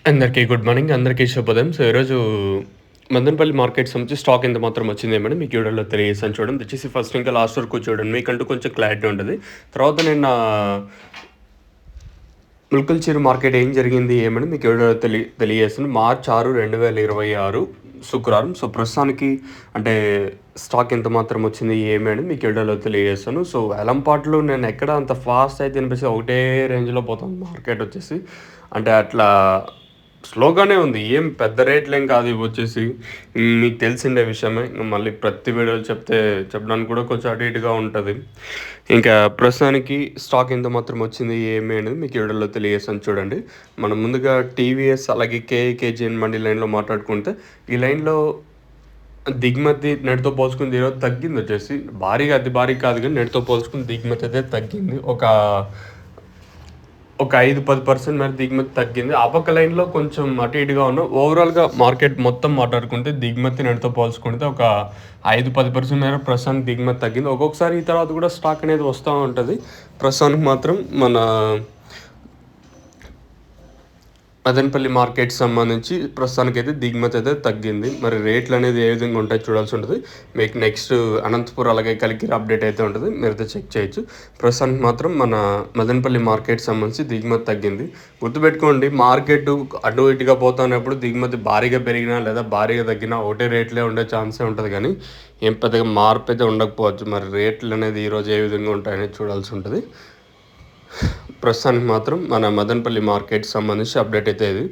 అందరికీ good morning. అందరికీ శుభోదయం. సో, ఈరోజు మదనపల్లి మార్కెట్ సంబంధించి స్టాక్ ఎంత మాత్రం వచ్చిందేమని మీకు ఈ వీడియోలో తెలియజేశాను చూడండి. దయచేసి ఫస్ట్ ఇంకా లాస్ట్ వరకు చూడండి. మీకంటూ కొంచెం క్లారిటీ ఉంటది. తర్వాత నిన్న ముల్కల్చీరు మార్కెట్ ఏం జరిగింది ఏమని మీకు ఈ వీడియోలో తెలియజేస్తాను. మార్చ్ 6, 2026 శుక్రవారం. సో, ప్రస్తుతానికి అంటే స్టాక్ ఎంత మాత్రం వచ్చింది ఏమి అని మీకు ఈ వీడియోలో తెలియజేస్తాను. సో, వేలంపాట్లు నేను ఎక్కడ అంత ఫాస్ట్ అయితే అనిపిస్తే ఒకటే రేంజ్‌లో పోతుంది మార్కెట్ వచ్చేసి. అంటే అట్లా స్లోగానే ఉంది. ఏం పెద్ద రేట్లేం కాదు ఇవొచ్చేసి. మీకు తెలిసిందే విషయమే. మళ్ళీ ప్రతి వీడియోలో చెప్పడానికి కూడా కొంచెం అటు ఇటుగా ఉంటది. ఇంకా ప్రస్తుతానికి స్టాక్ ఎంత మాత్రం వచ్చింది ఏమి అనేది మీకు ఈ వీడియోలో తెలియజేస్తాను చూడండి. మనం ముందుగా టీవీఎస్ అలాగే కేజీఎన్ మండి లైన్‌లో మాట్లాడుకుంటే, ఈ లైన్‌లో దిగుమతి నేటితో పోల్చుకుంటే ఈరోజు తగ్గిందొచ్చేసి. భారీగా అతి భారీ కాదు గానీ నేటితో పోల్చుకుంటే దిగుమతి అయితే తగ్గింది. ఒక 5-10% మేర దిగుమతి తగ్గింది. ఆ పక్క లైన్‌లో కొంచెం అటు ఇటుగా ఉన్న ఓవరాల్‌గా మార్కెట్ మొత్తం మాట్లాడుకుంటే దిగుమతి నేటితో పోల్చుకుంటే ఒక 5-10% మేర ప్రస్తుతానికి దిగుమతి తగ్గింది. ఒక్కొక్కసారి ఈ తర్వాత కూడా స్టాక్ అనేది వస్తా ఉంటది. ప్రస్తుతానికి మాత్రం మన మదనపల్లి మార్కెట్‌కి సంబంధించి ప్రస్తుతానికైతే దిగుమతి అయితే తగ్గింది. మరి రేట్లనేది ఏ విధంగా ఉంటాయో చూడాల్సి ఉంటది. మీకు నెక్స్ట్ అనంతపూర్ అలాగే కలికిరి అప్డేట్ అయితే ఉంటది. మీరైతే చెక్ చేయొచ్చు. ప్రస్తుతానికి మాత్రం మన మదనపల్లి మార్కెట్‌కి సంబంధించి దిగుమతి తగ్గింది. గుర్తుపెట్టుకోండి, మార్కెట్ అటు ఇటుగా పోతున్నప్పుడు దిగుమతి భారీగా పెరిగినా లేదా భారీగా తగ్గినా ఒకటే రేట్లే ఉండే ఛాన్సే ఉంటది గానీ, ఏం పెద్దగా మార్పు అయితే ఉండకపోవచ్చు. మరి రేట్లనేది ఈరోజు ఏ విధంగా ఉంటాయనేది చూడాల్సి ఉంటది. ప్రస్తుతానికి మాత్రం మన మదనపల్లి మార్కెట్‌కి సంబంధించి అప్డేట్ అయితే ఇది.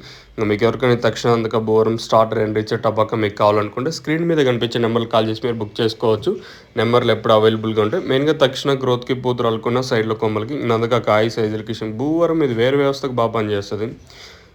మీకు ఎవరికైనా తక్షణ అందుక బోరం స్టార్టర్ అండ్ రిచర్ టబాకా మీకు కావాలనుకుంటే స్క్రీన్ మీద కనిపించే నెంబర్‌కి కాల్ చేసి మీరు బుక్ చేసుకోవచ్చు. నెంబర్లు ఎప్పుడు అవైలబుల్‌గా ఉంటాయి. మెయిన్‌గా తక్షణ గ్రోత్‌కి పూత రాలకున్న సైడ్‌లో కొమ్మలకి నందక కాయ సైజులకి భూవరం ఇది వేరు వ్యవస్థకు బాగా పనిచేస్తది.